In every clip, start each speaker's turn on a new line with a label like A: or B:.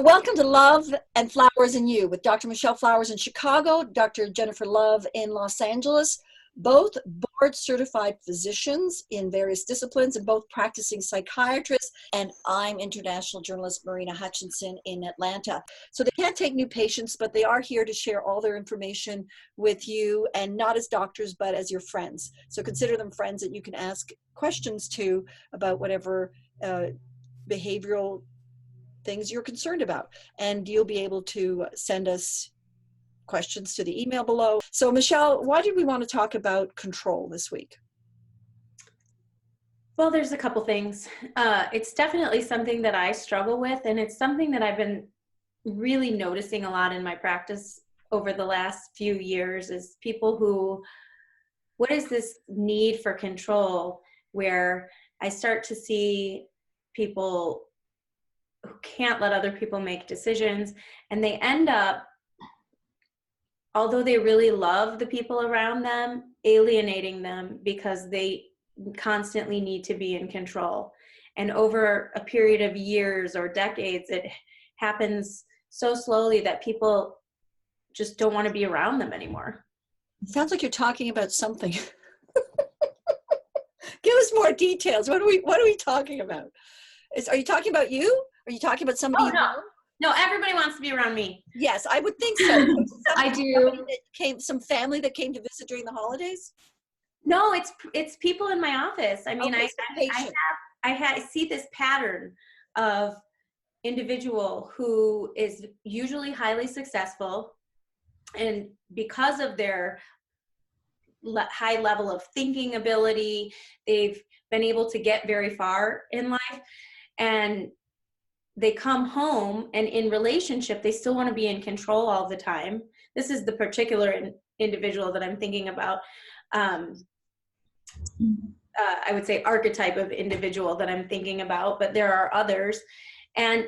A: Welcome to Love and Flowers and You with Dr. Michelle Flowers in Chicago, Dr. Jennifer Love in Los Angeles, both board certified physicians in various disciplines and both practicing psychiatrists. And I'm international journalist Marina Hutchinson in Atlanta. So they can't take new patients, but they are here to share all their information with you, and not as doctors, but as your friends. So consider them friends that you can ask questions to about whatever behavioral things you're concerned about, and you'll be able to send us questions to the email below. So Michelle, why did we want to talk about control this week?
B: Well, there's a couple things. It's definitely something that I struggle with, and it's something that I've been really noticing a lot in my practice over the last few years is people who, what is this need for control, where I start to see people who can't let other people make decisions, and they end up, although they really love the people around them, alienating them because they constantly need to be in control. And over a period of years or decades, it happens so slowly that people just don't want to be around them anymore.
A: It sounds like you're talking about something. Give us more details. What are we talking about? Are you talking about you? Are you talking about somebody?
B: Oh, no. No, everybody wants to be around me.
A: Yes, I would think so.
B: I do.
A: Some family that came to visit during the holidays?
B: No, it's people in my office. I mean,
A: Okay,
B: I see this pattern of individual who is usually highly successful, and because of their high level of thinking ability, they've been able to get very far in life, and they come home, and in relationship, they still want to be in control all the time. This is the particular individual that I'm thinking about. I would say archetype of individual that I'm thinking about, but there are others. And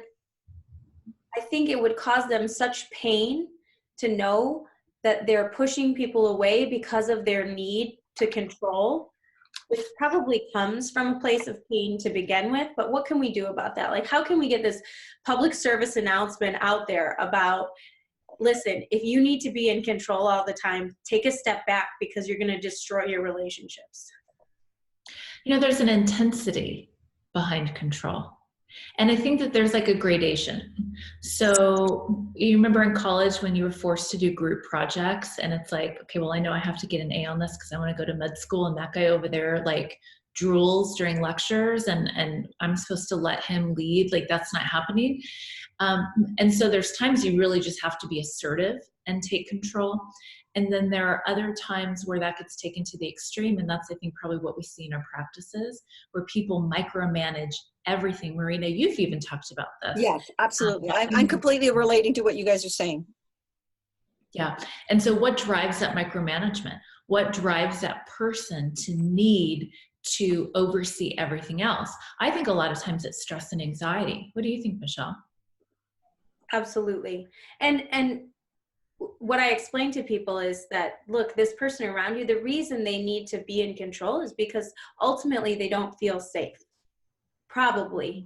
B: I think it would cause them such pain to know that they're pushing people away because of their need to control, which probably comes from a place of pain to begin with. But what can we do about that? Like, how can we get this public service announcement out there about, listen, if you need to be in control all the time, take a step back because you're going to destroy your relationships.
C: You know, there's an intensity behind control. And I think that there's like a gradation. So you remember in college when you were forced to do group projects, and it's like, okay, well, I know I have to get an A on this because I want to go to med school, and that guy over there like drools during lectures, and I'm supposed to let him lead. Like, that's not happening. And so there's times you really just have to be assertive and take control. And then there are other times where that gets taken to the extreme, and that's, I think, probably what we see in our practices, where people micromanage everything. Marina, you've even talked about this.
A: Yes, absolutely. I'm completely relating to what you guys are saying.
C: Yeah. And so what drives that micromanagement? What drives that person to need to oversee everything else? I think a lot of times it's stress and anxiety. What do you think, Michelle?
B: Absolutely. And what I explain to people is that, look, this person around you, the reason they need to be in control is because ultimately they don't feel safe. Probably,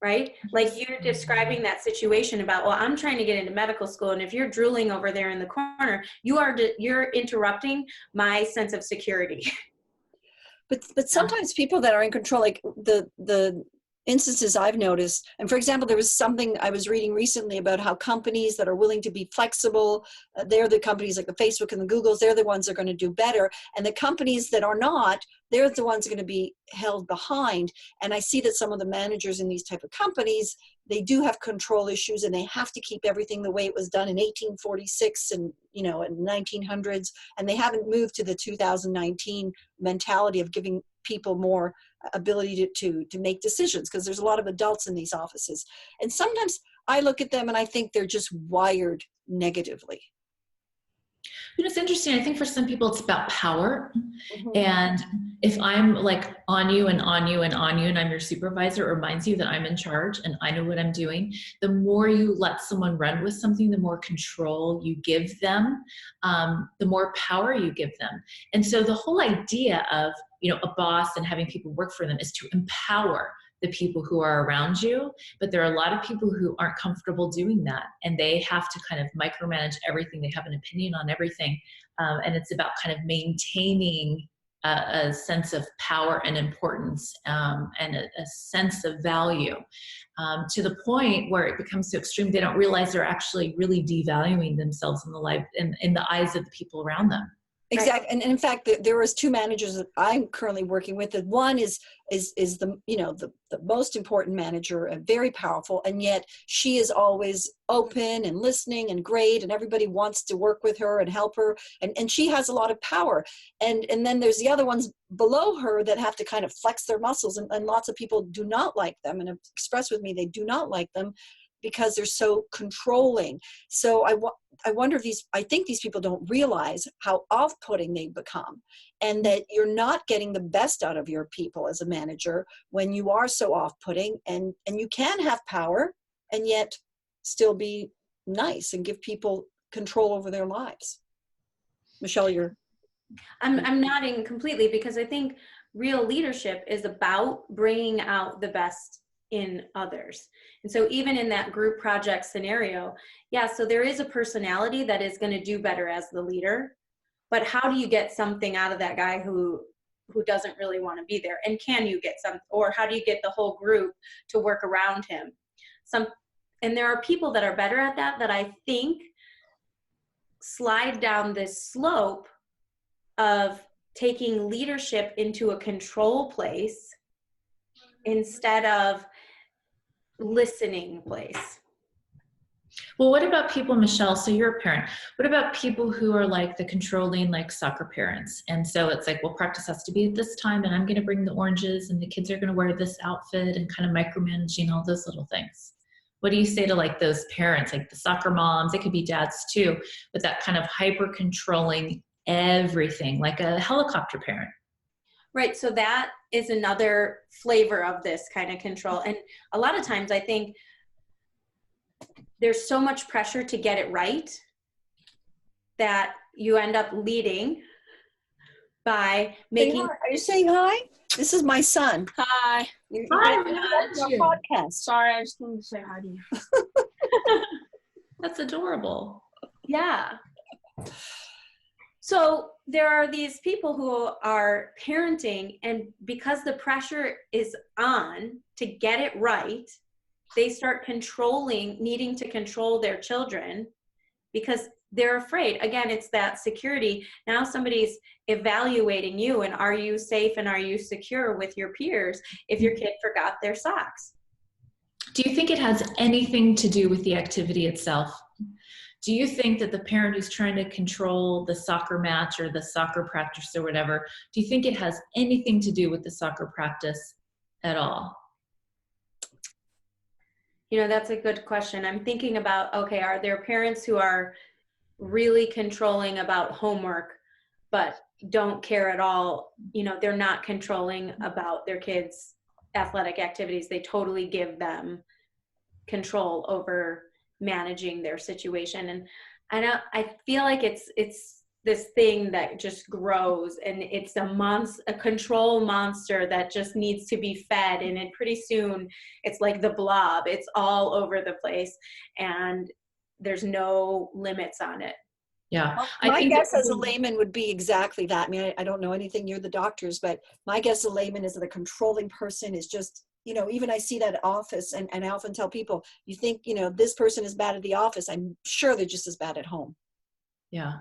B: right? Like you're describing that situation about, well, I'm trying to get into medical school, and if you're drooling over there in the corner, you're interrupting my sense of security.
A: But sometimes people that are in control, like the instances I've noticed, and for example, there was something I was reading recently about how companies that are willing to be flexible, they're the companies like the Facebook and the Googles, they're the ones that are going to do better. And the companies that are not, they're the ones that are going to be held behind. And I see that some of the managers in these type of companies, they do have control issues, and they have to keep everything the way it was done in 1846 and, in 1900s. And they haven't moved to the 2019 mentality of giving people more ability to make decisions, because there's a lot of adults in these offices. And sometimes I look at them and I think they're just wired negatively.
C: It's interesting. I think for some people it's about power. Mm-hmm. And if I'm like on you and on you and on you, and I'm your supervisor, it reminds you that I'm in charge and I know what I'm doing. The more you let someone run with something, the more control you give them, the more power you give them. And so the whole idea of, a boss and having people work for them is to empower the people who are around you, but there are a lot of people who aren't comfortable doing that, and they have to kind of micromanage everything. They have an opinion on everything, and it's about kind of maintaining a sense of power and importance, and a sense of value, to the point where it becomes so extreme they don't realize they're actually really devaluing themselves in the life in the eyes of the people around them.
A: Exactly. And in fact, there was two managers that I'm currently working with. That one is the, you know, the most important manager and very powerful. And yet she is always open and listening and great. And everybody wants to work with her and help her. And she has a lot of power. And then there's the other ones below her that have to kind of flex their muscles. And lots of people do not like them and have expressed with me they do not like them because they're so controlling. So I wonder if I think these people don't realize how off-putting they've become, and that you're not getting the best out of your people as a manager when you are so off-putting, and you can have power and yet still be nice and give people control over their lives. Michelle,
B: I'm nodding completely, because I think real leadership is about bringing out the best in others. And so even in that group project scenario, yeah, so there is a personality that is going to do better as the leader, but how do you get something out of that guy who doesn't really want to be there? And can you get some, or how do you get the whole group to work around him? And there are people that are better at that I think slide down this slope of taking leadership into a control place instead of listening place.
C: Well, what about people, Michelle, so you're a parent, what about people who are like the controlling, like soccer parents? And so it's like, well, practice has to be at this time, and I'm going to bring the oranges, and the kids are going to wear this outfit, and kind of micromanaging all those little things. What do you say to like those parents, like the soccer moms? It could be dads too, but that kind of hyper controlling everything, like a helicopter parent.
B: Right. So that is another flavor of this kind of control. And a lot of times I think there's so much pressure to get it right that you end up leading by making.
A: are you saying hi? This is my son.
D: Hi.
C: Hi,
A: Your podcast.
D: Sorry, I just wanted to say hi to you.
C: That's adorable.
B: Yeah. So there are these people who are parenting, and because the pressure is on to get it right, they start needing to control their children because they're afraid. Again, it's that security. Now somebody's evaluating you, and are you safe and are you secure with your peers if your kid forgot their socks?
C: Do you think it has anything to do with the activity itself? Do you think that the parent who's trying to control the soccer match or the soccer practice or whatever, do you think it has anything to do with the soccer practice at all?
B: You know, that's a good question. I'm thinking about, okay, are there parents who are really controlling about homework, but don't care at all? You know, they're not controlling about their kids' athletic activities. They totally give them control over managing their situation. And I feel like it's this thing that just grows, and it's a control monster that just needs to be fed. And then pretty soon it's like the blob. It's all over the place, and there's no limits on it.
C: Yeah.
A: Well, my guess as a layman would be exactly that. I mean, I don't know anything near the doctors, but my guess as a layman is that a controlling person is just, you know, even I see that at office, and I often tell people, you think, you know, this person is bad at the office, I'm sure they're just as bad at home.
C: Yeah.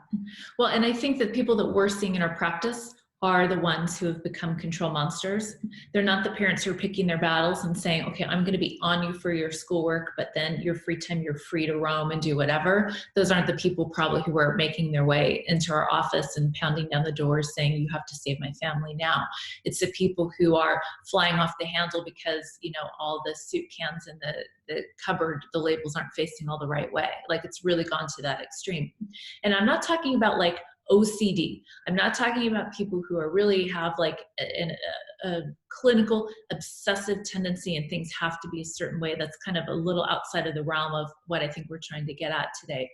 C: Well, and I think that people that we're seeing in our practice are the ones who have become control monsters. They're not the parents who are picking their battles and saying, okay, I'm going to be on you for your schoolwork, but then your free time, you're free to roam and do whatever. Those aren't the people probably who are making their way into our office and pounding down the doors saying, you have to save my family now. It's the people who are flying off the handle because, you know, all the soup cans in the cupboard, the labels aren't facing all the right way. Like, it's really gone to that extreme. And I'm not talking about like OCD. I'm not talking about people who are really have like a clinical obsessive tendency and things have to be a certain way. That's kind of a little outside of the realm of what I think we're trying to get at today.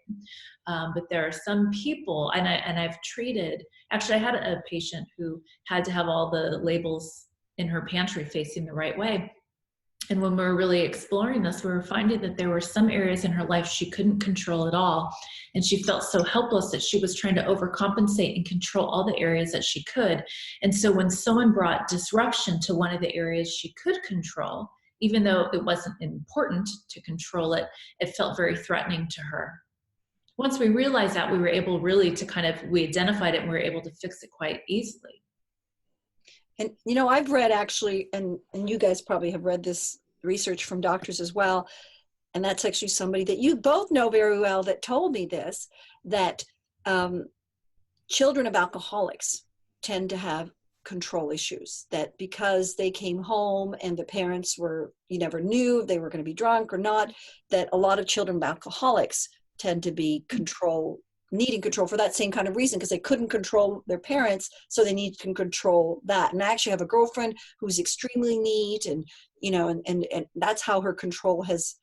C: But there are some people, and I've treated, actually I had a patient who had to have all the labels in her pantry facing the right way. And when we were really exploring this, we were finding that there were some areas in her life she couldn't control at all. And she felt so helpless that she was trying to overcompensate and control all the areas that she could. And so when someone brought disruption to one of the areas she could control, even though it wasn't important to control it, it felt very threatening to her. Once we realized that, we were able really to we identified it and we were able to fix it quite easily.
A: And, you know, I've read actually, and you guys probably have read this research from doctors as well, and that's actually somebody that you both know very well that told me this, that children of alcoholics tend to have control issues, that because they came home and the parents were, you never knew if they were going to be drunk or not, that a lot of children of alcoholics tend to be needing control for that same kind of reason, because they couldn't control their parents, so they need to control that. And I actually have a girlfriend who's extremely neat, and you know, and that's how her control has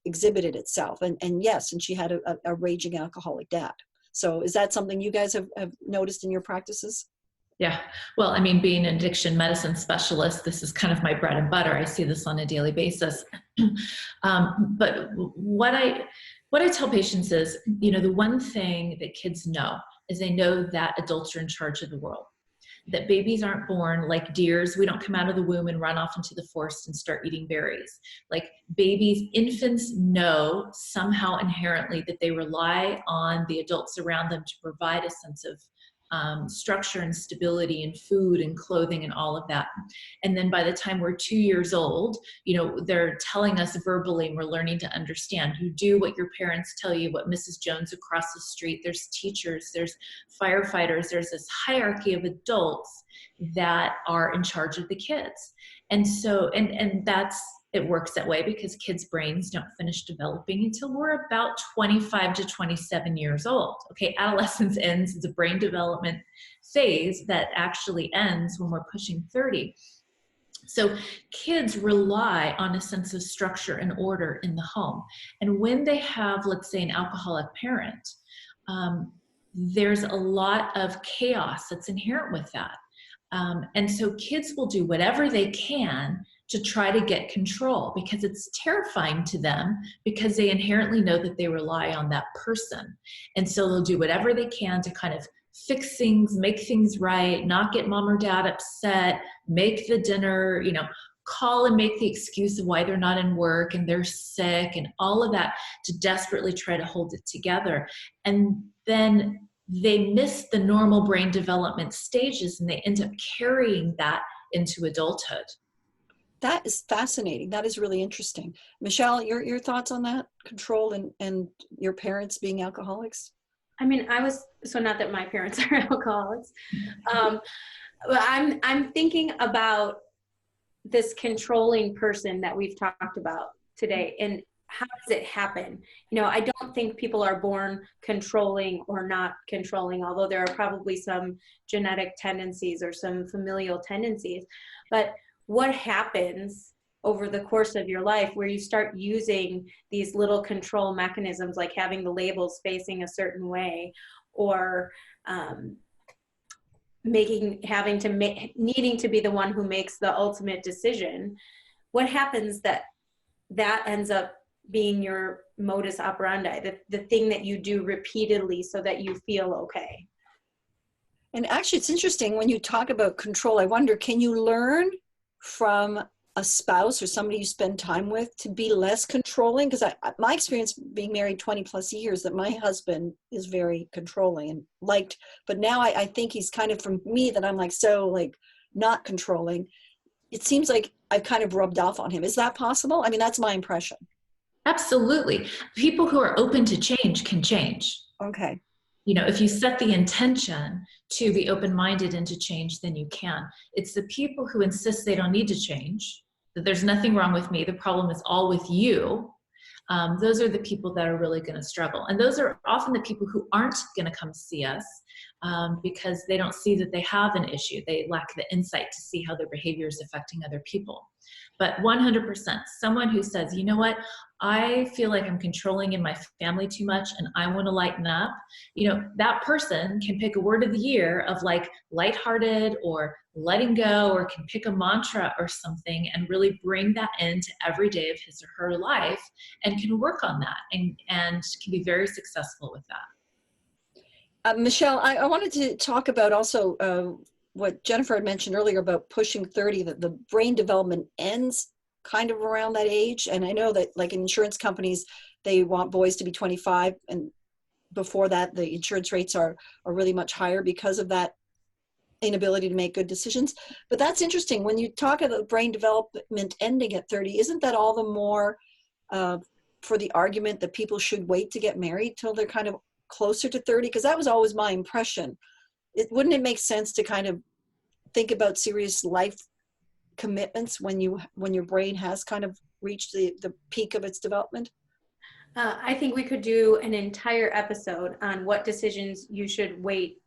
A: exhibited itself. And yes, and she had a raging alcoholic dad. So is that something you guys have noticed in your practices?
C: Yeah. Well, I mean, being an addiction medicine specialist, this is kind of my bread and butter. I see this on a daily basis. But what I tell patients is, you know, the one thing that kids know is they know that adults are in charge of the world, that babies aren't born like deers. We don't come out of the womb and run off into the forest and start eating berries. Like infants know somehow inherently that they rely on the adults around them to provide a sense of structure and stability and food and clothing and all of that. And then by the time we're 2 years old, you know, they're telling us verbally, and we're learning to understand. You do what your parents tell you, what Mrs. Jones across the street, there's teachers, there's firefighters, there's this hierarchy of adults that are in charge of the kids. And so, and it works that way because kids' brains don't finish developing until we're about 25 to 27 years old. Okay, adolescence ends, it's a brain development phase that actually ends when we're pushing 30. So kids rely on a sense of structure and order in the home. And when they have, let's say, an alcoholic parent, there's a lot of chaos that's inherent with that. And so kids will do whatever they can to try to get control because it's terrifying to them, because they inherently know that they rely on that person. And so they'll do whatever they can to kind of fix things, make things right, not get mom or dad upset, make the dinner, you know, call and make the excuse of why they're not in work and they're sick and all of that, to desperately try to hold it together. And then they miss the normal brain development stages and they end up carrying that into adulthood.
A: That is fascinating. That is really interesting. Michelle, your thoughts on that? Control and your parents being alcoholics?
B: I mean, so not that my parents are alcoholics, but I'm thinking about this controlling person that we've talked about today, and how does it happen? You know, I don't think people are born controlling or not controlling, although there are probably some genetic tendencies or some familial tendencies. But what happens over the course of your life where you start using these little control mechanisms, like having the labels facing a certain way, or needing to be the one who makes the ultimate decision? What happens that ends up being your modus operandi, the thing that you do repeatedly so that you feel okay?
A: And actually, it's interesting when you talk about control. I wonder, can you learn from a spouse or somebody you spend time with to be less controlling? Because my experience being married 20 plus years, that my husband is very controlling and liked, but now I think he's kind of, from me, that I'm like, so like not controlling. It seems like I've kind of rubbed off on him. Is that possible? I mean, that's my impression.
C: Absolutely. People who are open to change can change.
A: Okay.
C: You know, if you set the intention to be open-minded and to change, then you can. It's the people who insist they don't need to change, that there's nothing wrong with me, the problem is all with you. Those are the people that are really going to struggle. And those are often the people who aren't going to come see us because they don't see that they have an issue. They lack the insight to see how their behavior is affecting other people. But 100%, someone who says, you know what, I feel like I'm controlling in my family too much and I want to lighten up, that person can pick a word of the year of like lighthearted or letting go, or can pick a mantra or something and really bring that into every day of his or her life and can work on that and can be very successful with that.
A: Michelle, I wanted to talk about also what Jennifer had mentioned earlier about pushing 30, that the brain development ends kind of around that age. And I know that like insurance companies, they want boys to be 25, and before that, the insurance rates are really much higher because of that inability to make good decisions. But that's interesting. When you talk about brain development ending at 30, isn't that all the more for the argument that people should wait to get married till they're kind of closer to 30? Because that was always my impression. Wouldn't it make sense to kind of think about serious life commitments when your brain has kind of reached the peak of its development?
B: I think we could do an entire episode on what decisions you should wait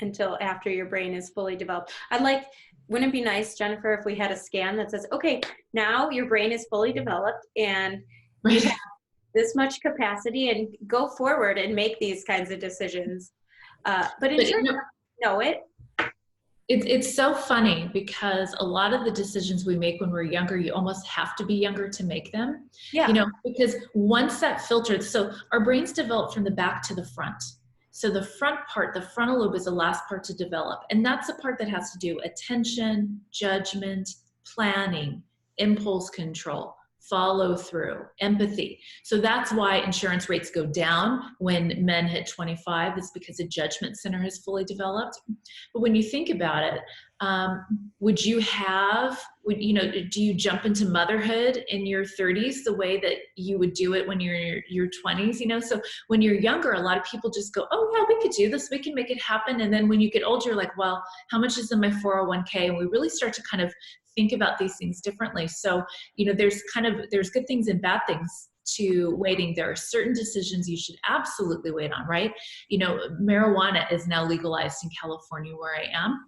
B: until after your brain is fully developed. Wouldn't it be nice, Jennifer, if we had a scan that says, okay, now your brain is fully developed and you have this much capacity, and go forward and make these kinds of decisions. But in turn, know it.
C: It's so funny because a lot of the decisions we make when we're younger, you almost have to be younger to make them.
B: Yeah.
C: Because once that filters, so our brains develop from the back to the front. So the front part, the frontal lobe, is the last part to develop. And that's the part that has to do attention, judgment, planning, impulse control, follow through, empathy. So that's why insurance rates go down when men hit 25. It's because the judgment center has fully developed. But when you think about it, do you jump into motherhood in your 30s the way that you would do it when you're in your 20s? So when you're younger, a lot of people just go, oh yeah, we could do this, we can make it happen. And then when you get older, you're like, well, how much is in my 401k? And we really start to kind of think about these things differently. So, there's good things and bad things to waiting. There are certain decisions you should absolutely wait on, right? Marijuana is now legalized in California where I am,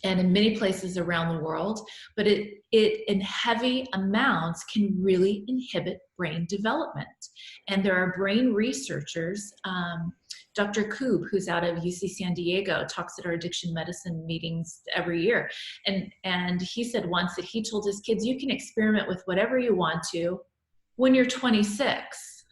C: and in many places around the world, but it in heavy amounts can really inhibit brain development. And there are brain researchers, Dr. Koob, who's out of UC San Diego, talks at our addiction medicine meetings every year. And he said once that he told his kids, you can experiment with whatever you want to when you're 26.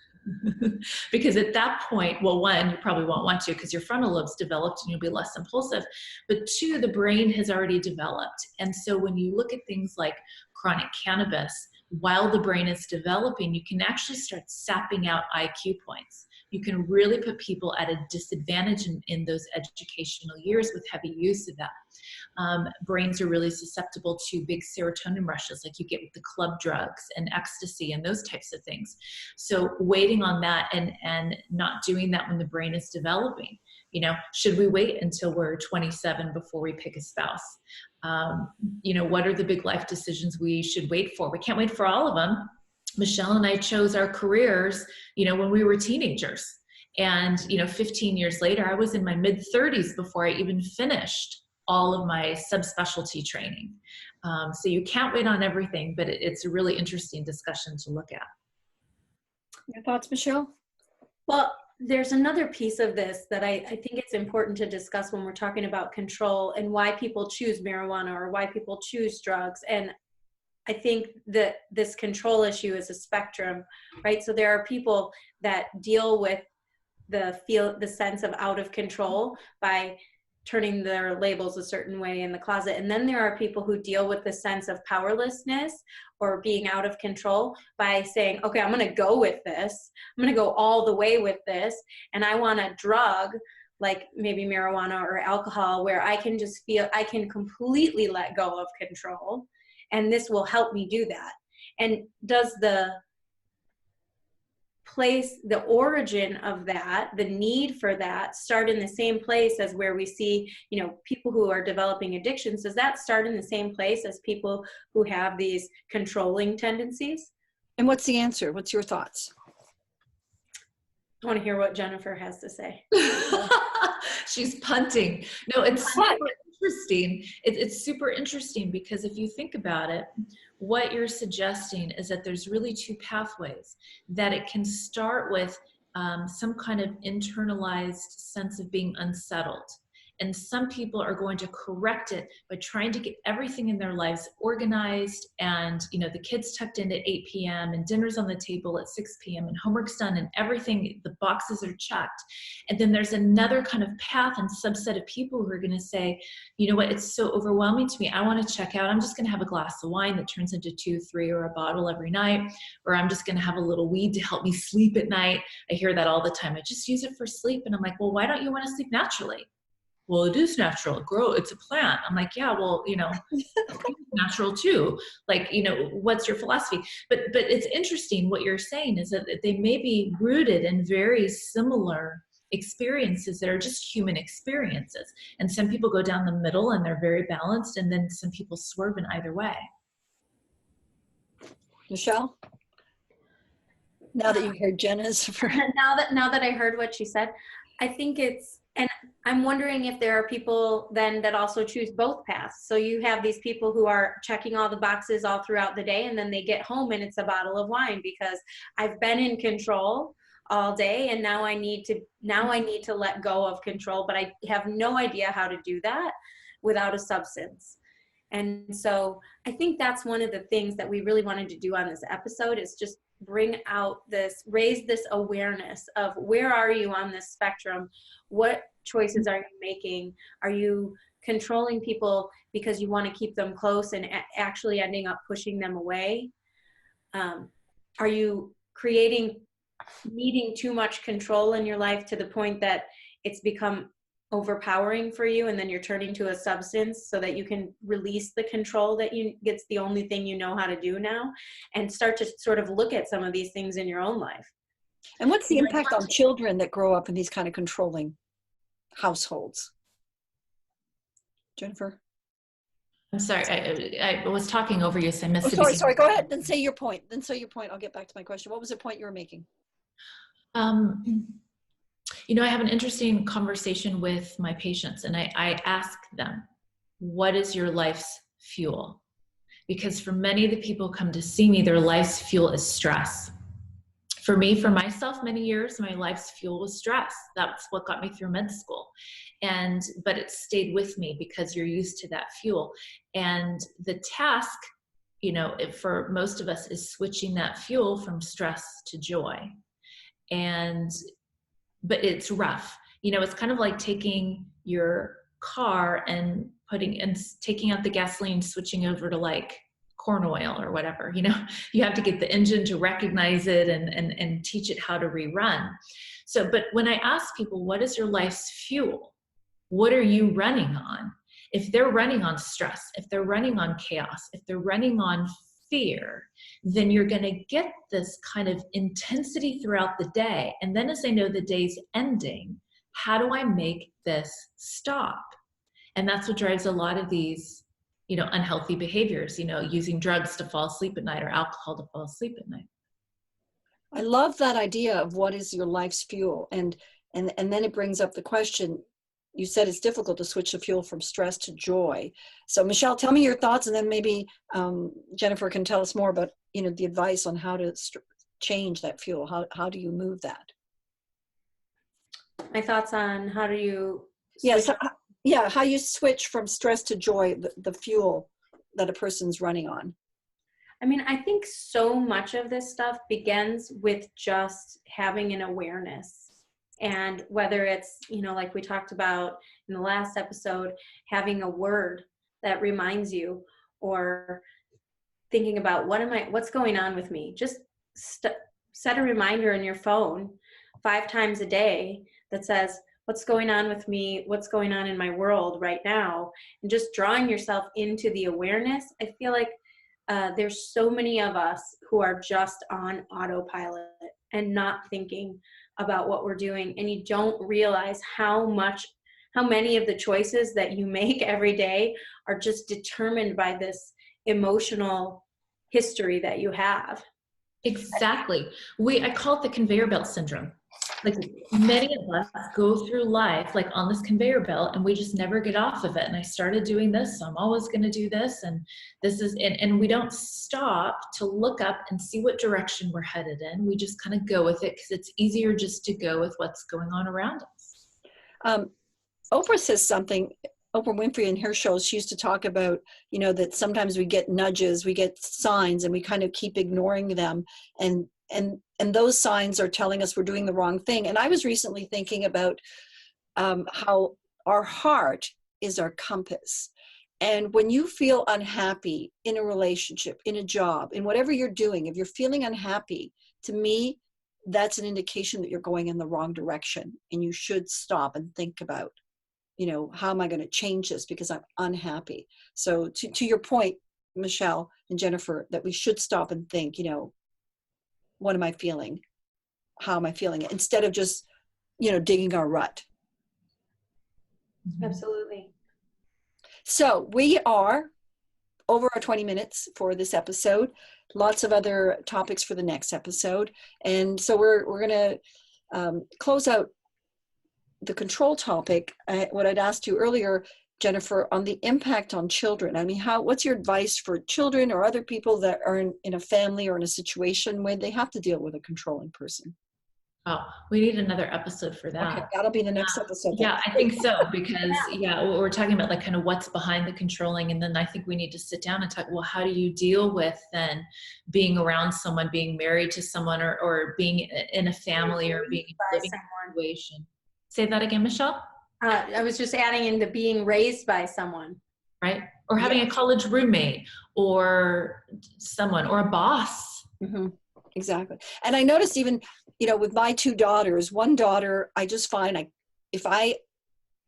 C: Because at that point, well, one, you probably won't want to because your frontal lobe's developed and you'll be less impulsive. But two, the brain has already developed. And so when you look at things like chronic cannabis, while the brain is developing, you can actually start sapping out IQ points. You can really put people at a disadvantage in those educational years with heavy use of that. Brains are really susceptible to big serotonin rushes like you get with the club drugs and ecstasy and those types of things. So waiting on that and not doing that when the brain is developing. Should we wait until we're 27 before we pick a spouse? What are the big life decisions we should wait for? We can't wait for all of them. Michelle and I chose our careers, when we were teenagers. And, 15 years later, I was in my mid-30s before I even finished all of my subspecialty training. So you can't wait on everything, but it's a really interesting discussion to look at.
A: Your thoughts, Michelle?
B: Well, there's another piece of this that I think it's important to discuss when we're talking about control and why people choose marijuana or why people choose drugs. And I think that this control issue is a spectrum, right? So there are people that deal with the sense of out of control by turning their labels a certain way in the closet. And then there are people who deal with the sense of powerlessness or being out of control by saying, okay, I'm going to go with this. I'm going to go all the way with this. And I want a drug like maybe marijuana or alcohol where I can just feel I can completely let go of control. And this will help me do that. And does the origin of that, the need for that, start in the same place as where we see, people who are developing addictions? Does that start in the same place as people who have these controlling tendencies?
A: And what's the answer? What's your thoughts?
B: I want to hear what Jennifer has to say.
C: She's punting. No, it's interesting. It's super interesting because if you think about it, what you're suggesting is that there's really two pathways. That it can start with some kind of internalized sense of being unsettled. And some people are going to correct it by trying to get everything in their lives organized and, the kids tucked in at 8 p.m. and dinner's on the table at 6 p.m. and homework's done and everything, the boxes are checked. And then there's another kind of path and subset of people who are going to say, you know what, it's so overwhelming to me. I want to check out. I'm just going to have a glass of wine that turns into 2, 3, or a bottle every night. Or I'm just going to have a little weed to help me sleep at night. I hear that all the time. I just use it for sleep. And I'm like, well, why don't you want to sleep naturally? Well, it is natural. It's a plant. I'm like, yeah, well, it's natural too. Like, what's your philosophy? But it's interesting what you're saying is that they may be rooted in very similar experiences that are just human experiences. And some people go down the middle and they're very balanced. And then some people swerve in either way.
A: Michelle? Now that you heard Jenna's.
B: Now that I heard what she said, I think and I'm wondering if there are people then that also choose both paths. So you have these people who are checking all the boxes all throughout the day, and then they get home and it's a bottle of wine because I've been in control all day, and now I need to let go of control, but I have no idea how to do that without a substance. And so I think that's one of the things that we really wanted to do on this episode is just raise this awareness of where are you on this spectrum? What choices are you making? Are you controlling people because you want to keep them close and actually ending up pushing them away? Are you needing too much control in your life to the point that it's become overpowering for you, and then you're turning to a substance so that you can release the control it's the only thing you know how to do now, and start to sort of look at some of these things in your own life.
A: And what's the impact on children that grow up in these kind of controlling households? Jennifer?
C: I'm sorry, I was talking over you, so I missed
A: it. Sorry, go ahead. Then say your point. I'll get back to my question. What was the point you were making?
C: I have an interesting conversation with my patients, and I ask them, what is your life's fuel? Because for many of the people who come to see me, their life's fuel is stress. For me, for myself, many years, my life's fuel was stress. That's what got me through med school. But it stayed with me because you're used to that fuel. And the task, for most of us is switching that fuel from stress to joy. But it's rough. It's kind of like taking your car and taking out the gasoline, switching over to like corn oil or whatever. You have to get the engine to recognize it and teach it how to rerun. But when I ask people, what is your life's fuel? What are you running on? If they're running on stress, if they're running on chaos, if they're running on fear, then you're going to get this kind of intensity throughout the day. And then as they know the day's ending, how do I make this stop? And that's what drives a lot of these, unhealthy behaviors, using drugs to fall asleep at night or alcohol to fall asleep at night.
A: I love that idea of what is your life's fuel. And then it brings up the question, you said it's difficult to switch the fuel from stress to joy. So Michelle, tell me your thoughts, and then maybe Jennifer can tell us more about, the advice on how to change that fuel. How do you move that?
B: My thoughts on how do you
A: how you switch from stress to joy, the fuel that a person's running on.
B: I mean, I think so much of this stuff begins with just having an awareness. And whether it's, like we talked about in the last episode, having a word that reminds you, or thinking about what's going on with me. Just set a reminder in your phone 5 times a day that says, what's going on with me? What's going on in my world right now? And just drawing yourself into the awareness. I feel like there's so many of us who are just on autopilot and not thinking about what we're doing, and you don't realize how many of the choices that you make every day are just determined by this emotional history that you have.
C: Exactly. I call it the conveyor belt syndrome. like many of us go through life like on this conveyor belt and we just never get off of it. And I started doing this, so I'm always going to do this. And this is, and we don't stop to look up and see what direction we're headed in. We just kind of go with it because it's easier just to go with what's going on around us.
A: Oprah says something, Oprah Winfrey in her shows, she used to talk about, that sometimes we get nudges, we get signs, and we kind of keep ignoring them. And those signs are telling us we're doing the wrong thing. And I was recently thinking about how our heart is our compass. And when you feel unhappy in a relationship, in a job, in whatever you're doing, if you're feeling unhappy, to me, that's an indication that you're going in the wrong direction. And you should stop and think about, how am I going to change this because I'm unhappy? So to your point, Michelle and Jennifer, that we should stop and think, what am I feeling? How am I feeling it? Instead of just, digging our rut.
B: Absolutely.
A: So we are over our 20 minutes for this episode. Lots of other topics for the next episode. And so we're going to close out the control topic. What I'd asked you earlier, Jennifer, on the impact on children. I mean, what's your advice for children or other people that are in a family or in a situation where they have to deal with a controlling person?
C: Oh, we need another episode for that.
A: Okay, that'll be the next episode.
C: Yeah, I think so, because we're talking about like kind of what's behind the controlling, and then I think we need to sit down and talk, well, how do you deal with then being around someone, being married to someone, or being in a family, or being in a living situation? Say that again, Michelle?
B: I was just adding in the being raised by someone.
C: Right? Or having a college roommate or someone or a boss.
A: Mm-hmm. Exactly. And I noticed even, with my two daughters, one daughter, I just find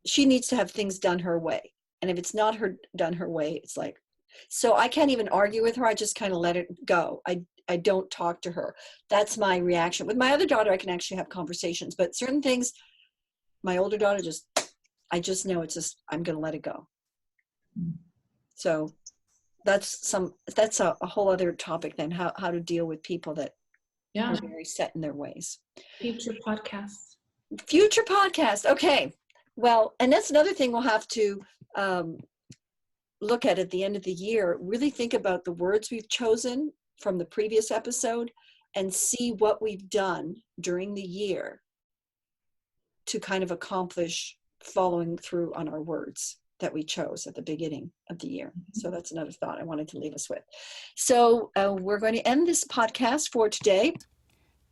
A: she needs to have things done her way. And if it's not done her way, it's like, so I can't even argue with her. I just kind of let it go. I don't talk to her. That's my reaction. With my other daughter, I can actually have conversations, but certain things, my older daughter, I just know I'm going to let it go. So that's a whole other topic then, how to deal with people that are very set in their ways.
C: Future podcasts. Okay.
A: Well, and that's another thing we'll have to look at the end of the year, really think about the words we've chosen from the previous episode and see what we've done during the year to kind of accomplish following through on our words that we chose at the beginning of the year. So that's another thought I wanted to leave us with. So we're going to end this podcast for today.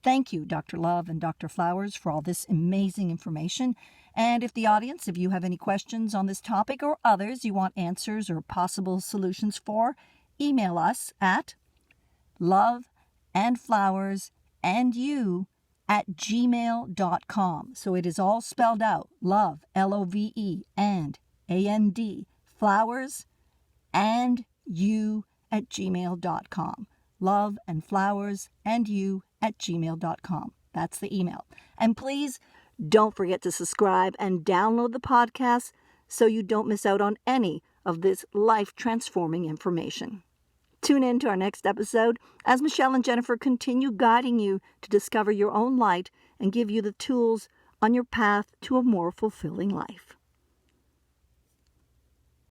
A: Thank you, Dr. Love and Dr. Flowers, for all this amazing information. And if you have any questions on this topic or others you want answers or possible solutions for, email us at loveandflowersandyou@gmail.com. So it is all spelled out. Love, Love, and AND, flowers, and you@gmail.com. loveandflowersandyou@gmail.com. That's the email. And please don't forget to subscribe and download the podcast so you don't miss out on any of this life-transforming information. Tune in to our next episode as Michelle and Jennifer continue guiding you to discover your own light and give you the tools on your path to a more fulfilling life.